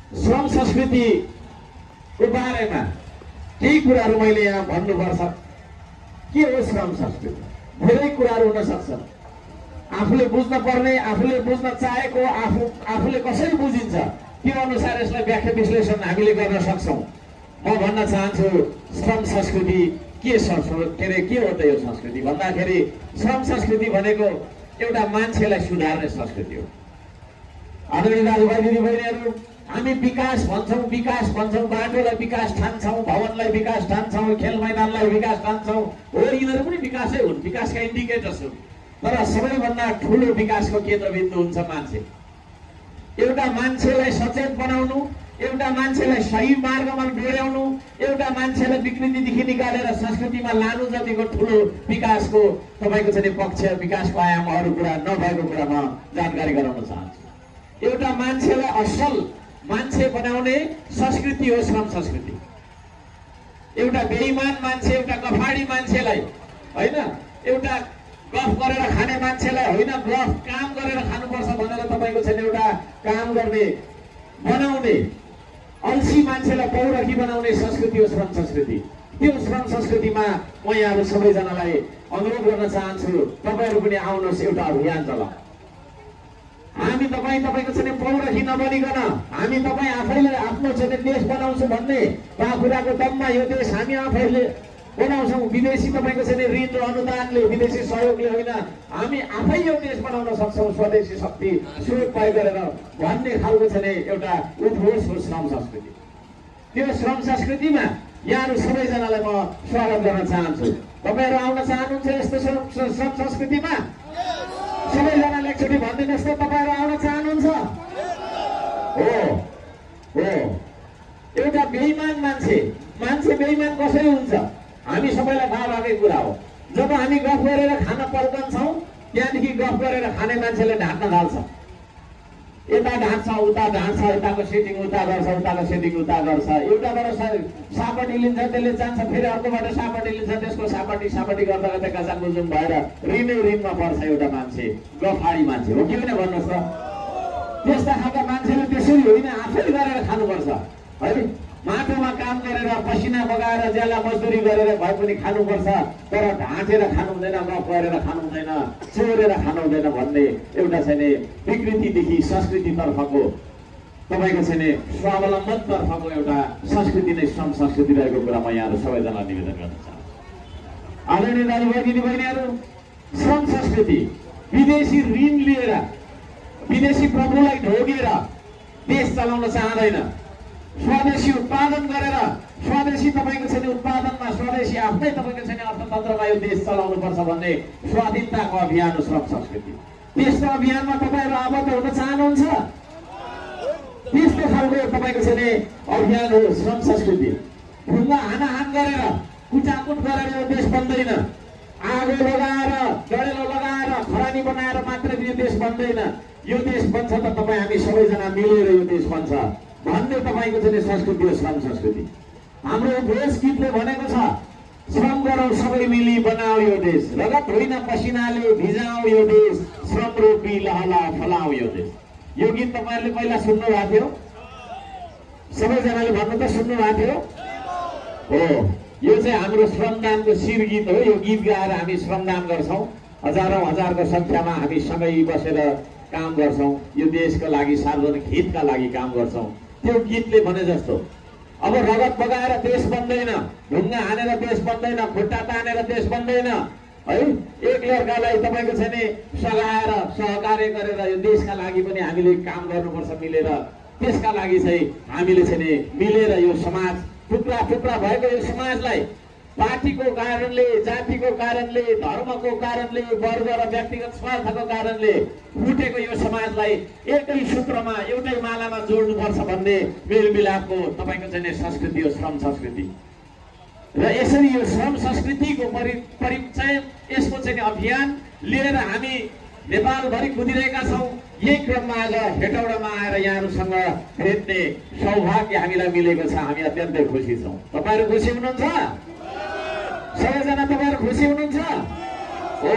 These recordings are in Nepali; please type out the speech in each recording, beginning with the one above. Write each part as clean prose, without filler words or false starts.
श्रम संस्कृतिको बारेमा केही कुराहरू मैले यहाँ भन्नुपर्छ। के हो श्रम संस्कृति? धेरै कुराहरू हुन सक्छन्। आफूले बुझ्न पर्ने, आफूले बुझ्न चाहेको, आफूले कसरी बुझिन्छ त्यो अनुसार यसलाई व्याख्या विश्लेषण हामीले गर्न सक्छौँ। म भन्न चाहन्छु श्रम संस्कृति के हो त यो संस्कृति भन्दाखेरि श्रम संस्कृति भनेको एउटा मान्छेलाई सुधार्ने संस्कृति हो। आदरणीय दाजुभाइ दिदीबहिनीहरू, हामी विकास भन्छौँ, बाटोलाई विकास ठान्छौँ, भवनलाई विकास ठान्छौँ, खेल मैदानलाई विकास ठान्छौँ। हो, यिनीहरू पनि विकासै हुन्, विकासका इन्डिकेटर्स हुन्। तर सबैभन्दा ठुलो विकासको केन्द्रबिन्दु हुन्छ मान्छे। एउटा मान्छेलाई सचेत बनाउनु, एउटा मान्छेलाई सही मार्गमा डोर्याउनु, एउटा मान्छेलाई विकृतिदेखि निकालेर संस्कृतिमा लानु जतिको ठुलो विकासको तपाईँको चाहिँ पक्ष, विकासको आयामहरू कुरा नभएको कुरा म जानकारी गराउन चाहन्छु। एउटा मान्छेलाई असल मान्छे बनाउने संस्कृति हो श्रम संस्कृति। एउटा बेइमान मान्छे, एउटा कफाडी मान्छेलाई होइन, एउटा गफ गरेर खाने मान्छेलाई होइन, गफ काम गरेर खानुपर्छ भनेर तपाईँको छैन एउटा काम गर्ने बनाउने अल्छी मान्छेलाई पौरखी बनाउने संस्कृति हो श्रम संस्कृति। त्यो श्रम संस्कृतिमा म यहाँहरू सबैजनालाई अनुरोध गर्न चाहन्छु, तपाईँहरू पनि आउनुहोस्, एउटा अभियान चलाऊ। हामी तपाईँको चाहिँ पौरखी नबनिकन हामी तपाईँ आफैले आफ्नो चाहिँ देश बनाउँछु भन्ने बाखुराको दममा यो देश हामी आफैले बनाउँछौँ। विदेशी तपाईँको चाहिँ ऋण र अनुदानले, विदेशी सहयोगले होइन, हामी आफै यो देश बनाउन सक्छौँ स्वदेशी शक्ति सुयोग प्रयोग गरेर भन्ने खालको चाहिँ एउटा उद्घोष हो श्रम संस्कृति। त्यो श्रम संस्कृतिमा यहाँहरू सबैजनालाई म स्वागत गर्न चाहन्छु। तपाईँहरू आउन चाहनुहुन्छ यस्तो श्रम संस्कृतिमा? सबैजनाले एकचोटि भनिदिनुहोस् त, तपाईँहरू आउन चाहनुहुन्छ? हो। एउटा बेइमान मान्छे बेइमान कसरी हुन्छ हामी सबैलाई थाहा भएकै कुरा हो। जब हामी गफ गरेर खान पल्कन्छौँ त्यहाँदेखि गफ गरेर खाने मान्छेले ढाँट्न थाल्छ। यता ढाँट्छ, उता ढाँट्छ, यताको सेटिङ उता गर्छ, उताको सेटिङ उता गर्छ। एउटाबाट सापटी लिन्छ, त्यसले जान्छ, फेरि अर्कोबाट सापटी लिन्छ, त्यसको सापटी गर्दा गर्दै गजाङ गुजुङ भएर ऋणमा पर्छ एउटा मान्छे, गफाडी मान्छे हो कि होइन भन्नुहोस् त? त्यस्ता खालका मान्छेले त्यसरी होइन, आफैले गरेर खानुपर्छ है। माटोमा काम गरेर पसिना बगाएर ज्याला मजदुरी गरेर भए पनि खानुपर्छ, तर ढाँटेर खानु हुँदैन, गफ गरेर खानु हुँदैन, चोरेर खानु हुँदैन भन्ने एउटा चाहिँ विकृतिदेखि संस्कृतितर्फको तपाईँको चाहिँ स्वावलम्बन तर्फको एउटा संस्कृति नै श्रम संस्कृति रहेको कुरा म यहाँहरू सबैजनालाई निवेदन गर्न चाहन्छु। आदरणीय दाजुभाइ दिदीबहिनीहरू, श्रम संस्कृति विदेशी ऋण लिएर, विदेशी प्रभुलाई ढोगेर देश चलाउन चाहँदैन। स्वदेशी उत्पादन गरेर, स्वदेशी तपाईँको छैन उत्पादनमा, स्वदेशी आफ्नै तपाईँको छैन अर्थतन्त्रमा यो देश चलाउनुपर्छ भन्ने स्वाधीनताको अभियान हो श्रम संस्कृति। त्यस्तो अभियानमा तपाईँहरू आबद्ध हुन चाहनुहुन्छ? त्यस्तो खालको तपाईँको छैन अभियान हो श्रम संस्कृति। ढुङ्गा हानाहान गरेर, कुटाकुट गरेर यो देश बन्दैन। आगो लगाएर, डढेलो लगाएर, खरानी बनाएर मात्र यो देश बन्दैन। यो देश बन्छ त तपाईँ हामी सबैजना मिलेर यो देश बन्छ भन्ने तपाईँको चाहिँ संस्कृति हो श्रम संस्कृति। हाम्रो देश गीतले भनेको छ, श्रम गरौँ सबै मिली बनाऊ यो देश, रगत होइन पसिनाले भिजाऊ यो देश, श्रम रोपी लहला फलाऊ यो देश। यो गीत तपाईँहरूले पहिला सुन्नु भएको थियो? सबैजनाले भन्नु त सुन्नु भएको थियो? हो, यो चाहिँ हाम्रो श्रमदानको शिर गीत हो। यो गीत गाएर हामी श्रमदान गर्छौँ। हजारौँ हजारको सङ्ख्यामा हामी सँगै बसेर काम गर्छौँ, यो देशका लागि, सार्वजनिक हितका लागि काम गर्छौँ। त्यो गीतले भने जस्तो अब रगत बगाएर देश बन्दैन, ढुङ्गा हानेर देश बन्दैन, खुट्टा तानेर देश बन्दैन है। एक लड्कालाई तपाईँको छ नि सघाएर सहकार्य गरेर यो देशका लागि पनि हामीले काम गर्नुपर्छ मिलेर। त्यसका लागि चाहिँ हामीले चाहिँ नि मिलेर यो समाज टुक्रा टुक्रा भएको यो समाजलाई पार्टीको कारणले, जातिको कारणले, धर्मको कारणले, वर्ग र व्यक्तिगत स्वार्थको कारणले फुटेको यो समाजलाई एकै सूत्रमा, एउटै मालामा जोड्नुपर्छ भन्ने मेलमिलापको तपाईँको चाहिँ संस्कृति हो श्रम संस्कृति। र यसरी यो श्रम संस्कृतिको परिचय, यसको चाहिँ अभियान लिएर हामी नेपालभरि कुदिरहेका छौँ। यही क्रममा आज हेटौडामा आएर यहाँहरूसँग भेट्ने सौभाग्य हामीलाई मिलेको छ। हामी अत्यन्तै खुसी छौँ। तपाईँहरू खुसी हुनुहुन्छ? सबैजना तपाईँहरू खुसी हुनुहुन्छ? हो।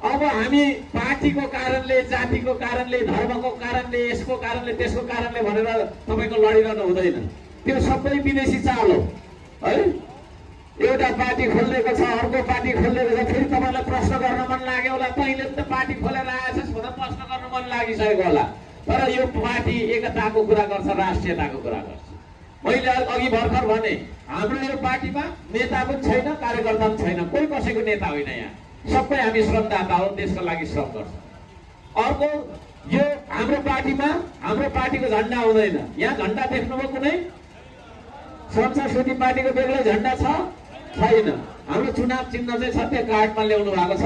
अब हामी पार्टीको कारणले, जातिको कारणले, धर्मको कारणले, यसको कारणले, त्यसको कारणले भनेर तपाईँको लडिरहनु हुँदैन। त्यो सबै विदेशी चाल हो है। एउटा पार्टी खोलिएको छ, अर्को पार्टी खोलिएको छ, फेरि तपाईँलाई प्रश्न गर्न मन लाग्यो होला, तैँले त पार्टी खोलेर आएछस् भनेर प्रश्न गर्न मन लागिसकेको होला। तर यो पार्टी एकताको कुरा गर्छ, राष्ट्रियताको कुरा गर्छ। मैले अघि भर्खर भने हाम्रो यो पार्टीमा नेता पनि छैन, कार्यकर्ता पनि छैन, कोही कसैको नेता होइन। यहाँ सबै हामी श्रमदाता हो, देशको लागि श्रम गर्छ। अर्को यो हाम्रो पार्टीमा हाम्रो पार्टीको झन्डा हुँदैन। यहाँ झन्डा देख्नुभयो कुनै? श्रम संस्कृति पार्टीको बेग्लै झन्डा छैन। हाम्रो चुनाव चिन्ह चाहिँ छ, त्यो कार्डमा ल्याउनु भएको छ।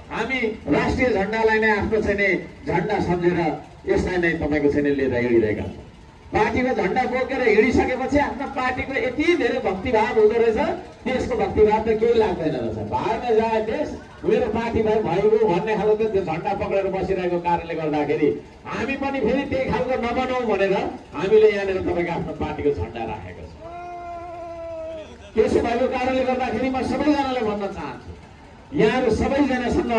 हामी राष्ट्रिय झन्डालाई नै आफ्नो चाहिँ नि झन्डा सम्झेर यसलाई नै तपाईँको चाहिँ लिएर हिँडिरहेका छौँ। पार्टीको झन्डा बोकेर हिँडिसकेपछि आफ्नो पार्टीको यति धेरै भक्तिभाव हुँदो रहेछ, देशको भक्तिभाव त केही लाग्दैन रहेछ। भागमा जाए देश, मेरो पार्टी भाइ भइगयो भन्ने खालको त्यो झन्डा पक्रेर बसिरहेको कारणले गर्दाखेरि हामी पनि फेरि त्यही खालको नबनाउँ भनेर हामीले यहाँनिर तपाईँको आफ्नो पार्टीको झन्डा राखेको छ। त्यसो भएको कारणले गर्दाखेरि म सबैजनालाई भन्न चाहन्छु, यहाँहरू सबैजनासँग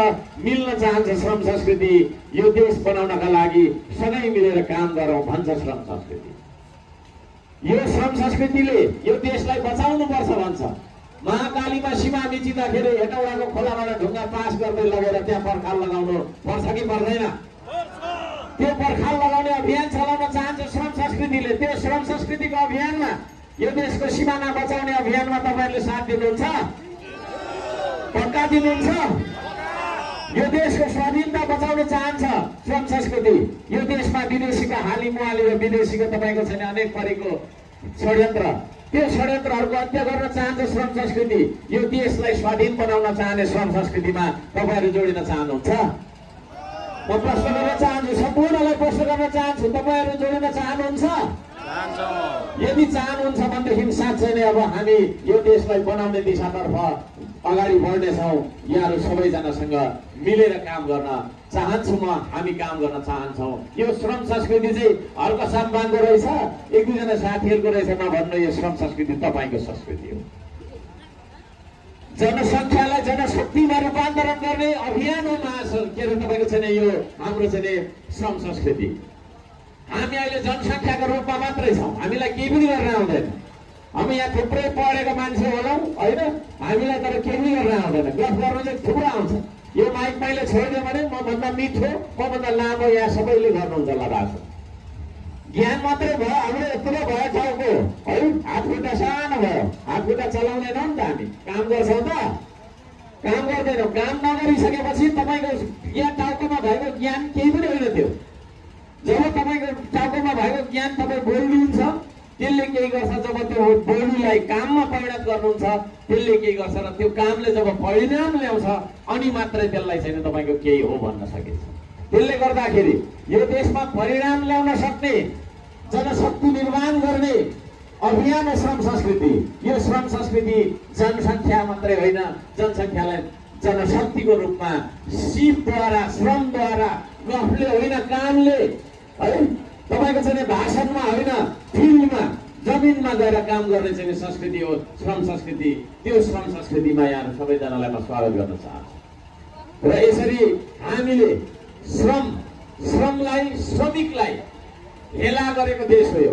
मिल्न चाहन्छ। श्रम संस्कृति यो देश बनाउनका लागि सँगै मिलेर काम गरौँ भन्छ श्रम संस्कृति। यो श्रम संस्कृतिले यो देशलाई बचाउनुपर्छ भन्छ। महाकालीमा सीमा मिचिँदाखेरि हेटौडाको खोलाबाट ढुङ्गा पास गर्दै लगेर त्यहाँ पर्खाल लगाउनु पर्छ कि पर्दैन? त्यो पर्खाल लगाउने अभियान चलाउन चाहन्छ श्रम संस्कृतिले। त्यो श्रम संस्कृतिको अभियानमा, यो देशको सिमाना बचाउने अभियानमा तपाईँहरूले साथ दिनुहुन्छ? पक्का दिनुहुन्छ? यो देशको स्वाधीनता बचाउन चाहन्छ श्रम संस्कृति। यो देशमा विदेशीका हाली मुहाली र विदेशीको तपाईँको छैन अनेक थरीको षड्यन्त्र, त्यो षड्यन्त्रहरूको अन्त्य गर्न चाहन्छ श्रम संस्कृति। यो देशलाई स्वाधीन बनाउन चाहने श्रम संस्कृतिमा तपाईँहरू जोडिन चाहनुहुन्छ? म प्रश्न गर्न चाहन्छु, सम्पूर्णलाई प्रश्न गर्न चाहन्छु, तपाईँहरू जोडिन चाहनुहुन्छ? यदि चाहनुहुन्छ भनेदेखि साँच्चै नै अब हामी यो देशलाई बनाउने दिशातर्फ अगाडि बढ्नेछौँ। यहाँहरू सबैजनासँग मिलेर काम गर्न चाहन्छु म, हामी काम गर्न चाहन्छौँ। यो श्रम संस्कृति चाहिँ अर्को सम्मानको रहेछ, एक दुईजना साथीहरूको रहेछ नभन्नु, यो श्रम संस्कृति तपाईँको संस्कृति हो। जनसङ्ख्यालाई जनशक्तिमा रूपान्तरण गर्ने अभियान हो के अरे तपाईँको छैन यो हाम्रो चाहिँ श्रम संस्कृति। हामी अहिले जनसङ्ख्याको रूपमा मात्रै छौँ, हामीलाई केही पनि गर्न आउँदैन। हामी यहाँ थुप्रै पढेको मान्छे होलौँ होइन, हामीलाई तर केही पनि गर्न आउँदैन। गफ गर्नु चाहिँ थुप्रो आउँछ। यो माइक मैले छोडिदियो भने मभन्दा मिठो, मभन्दा लामो यहाँ सबैले गर्नुहुन्छ होला भाषा। ज्ञान मात्रै भयो, हाम्रो यत्रो भयो ठाउँको है, हात खुट्टा सानो भयो, हात खुट्टा चलाउँदैनौँ नि त हामी, काम गर्छौँ त? काम गर्दैनौँ। काम नगरिसकेपछि तपाईँको यहाँ टाउकोमा भएको ज्ञान केही पनि होइन। त्यो जब तपाईँको टाउकोमा भएको ज्ञान तपाईँ बोल्नुहुन्छ त्यसले केही गर्छ, जब त्यो बोलीलाई काममा परिणत गर्नुहुन्छ त्यसले केही गर्छ, र त्यो कामले जब परिणाम ल्याउँछ अनि मात्रै त्यसलाई चाहिँ तपाईँको केही हो भन्न सकिन्छ। त्यसले गर्दाखेरि यो देशमा परिणाम ल्याउन सक्ने, जनशक्ति निर्माण गर्ने अभियान हो श्रम संस्कृति। यो श्रम संस्कृति जनसङ्ख्या मात्रै होइन, जनसङ्ख्यालाई जनशक्तिको रूपमा सिपद्वारा, श्रमद्वारा, गफले होइन कामले है, तपाईँको चाहिँ भाषणमा होइन फिल्डमा, जमिनमा गएर काम गर्ने चाहिँ संस्कृति हो श्रम संस्कृति। त्यो श्रम संस्कृतिमा यहाँ सबैजनालाई म स्वागत गर्न चाहन्छु। र यसरी हामीले श्रमलाई, श्रमिकलाई हेला गरेको देश हो यो।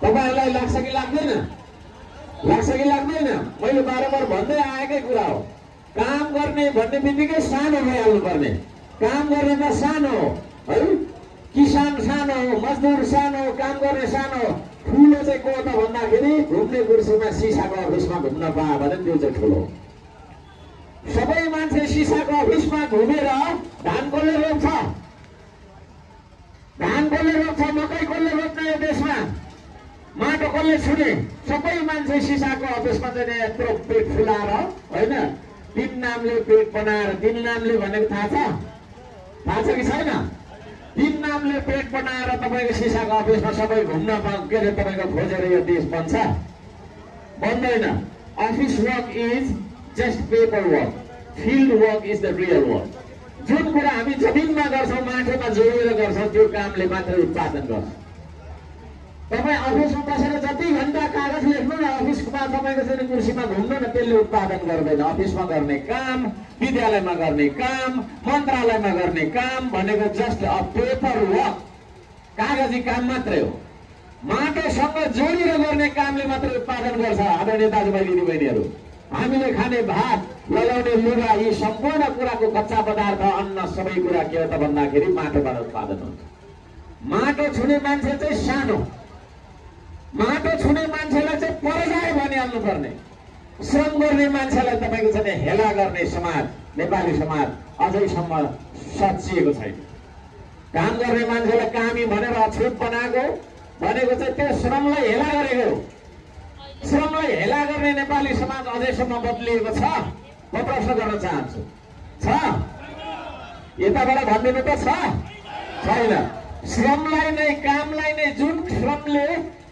तपाईँहरूलाई लाग्छ कि लाग्दैन? लाग्छ कि लाग्दैन? मैले बारम्बार भन्दै आएकै कुरा हो। काम गर्ने भन्ने बित्तिकै सानो भइहाल्नु पर्ने। काम गर्ने त सानो हो है, किसान सानो हो, मजदुर सानो हो, काम गर्ने सानो हो। ठुलो चाहिँ को त भन्दाखेरि घुम्ने कुर्सीमा सिसाको अफिसमा घुम्न पायो भने त्यो चाहिँ ठुलो हो। सबै मान्छे सिसाको अफिसमा घुमेर धान कसले रोप्छ? धान कसले रोप्छ? मकै कसले रोप्छ? यो देशमा माटो कसले छुने? सबै मान्छे सिसाको अफिसमा चाहिँ यत्रो पेट फुलाएर होइन, तीन नामले पेट बनाएर, तीन नामले भनेको थाहा छ कि छैन? तीन नामले पेट बनाएर तपाईँको सिसाको अफिसमा सबै घुम्न के अरे तपाईँको खोजेर यो देश बन्छ? बन्दैन। Office work is just paper work, field work is the real work. जुन कुरा हामी जमिनमा गर्छौँ, माटोमा जोडेर गर्छौँ, त्यो कामले मात्रै उत्पादन गर्छ। तपाईँ अफिसमा बसेर जति घन्टा कागज लेख्नु न, अफिसमा तपाईँको चाहिँ कुर्सीमा घुम्नु न, त्यसले उत्पादन गर्दैन। अफिसमा गर्ने काम, विद्यालयमा गर्ने काम, मन्त्रालयमा गर्ने काम भनेको जस्ट अ पेपर वर्क, कागजी काम मात्रै हो। माटोसँग जोडेर गर्ने कामले मात्रै उत्पादन गर्छ। आदरणीय दाजुभाइ दिदीबहिनीहरू, हामीले खाने भात, लगाउने लुगा, यी सम्पूर्ण कुराको कच्चा पदार्थ, अन्न, सबै कुरा के हो त भन्दाखेरि माटोबाट उत्पादन हुन्छ। माटो छुने मान्छे चाहिँ सानो, माटो छुने मान्छेलाई चाहिँ परजाय भनिहाल्नु पर्ने। श्रम गर्ने मान्छेलाई तपाईँको चाहिँ हेला गर्ने समाज, नेपाली समाज अझैसम्म सच्चिएको छैन। काम गर्ने मान्छेलाई कामी भनेर अछुट बनाएको भनेको चाहिँ त्यो श्रमलाई हेला गरेको। श्रमलाई हेला गर्ने नेपाली समाज अझैसम्म बदलिएको छ? म प्रश्न गर्न चाहन्छु, छ? यताबाट भनिदिनु त छ? छैन। श्रमलाई नै, कामलाई नै, जुन श्रमले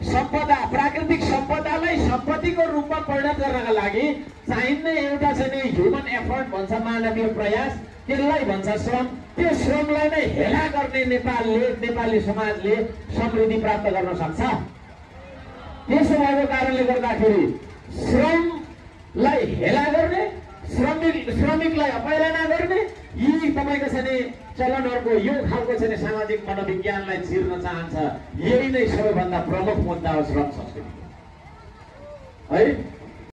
सम्पदा, प्राकृतिक सम्पदालाई सम्पत्तिको रूपमा परिणत गर्नका लागि चाहिने एउटा चाहिँ ह्युमन एफर्ट भन्छ, मानवीय प्रयास, त्यसलाई भन्छ श्रम। त्यो श्रमलाई नै हेला गर्ने नेपालले, नेपाली समाजले समृद्धि प्राप्त गर्न सक्छ? त्यसो भएको कारणले गर्दाखेरि श्रमलाई हेला गर्ने, श्रमिकलाई अपहेलना गर्ने, यी तपाईँको चाहिँ चलनहरूको यो खालको चाहिँ सामाजिक मनोविज्ञानलाई चिर्न चाहन्छ। यही नै सबैभन्दा प्रमुख मुद्दा हो श्रम संस्कृति, है।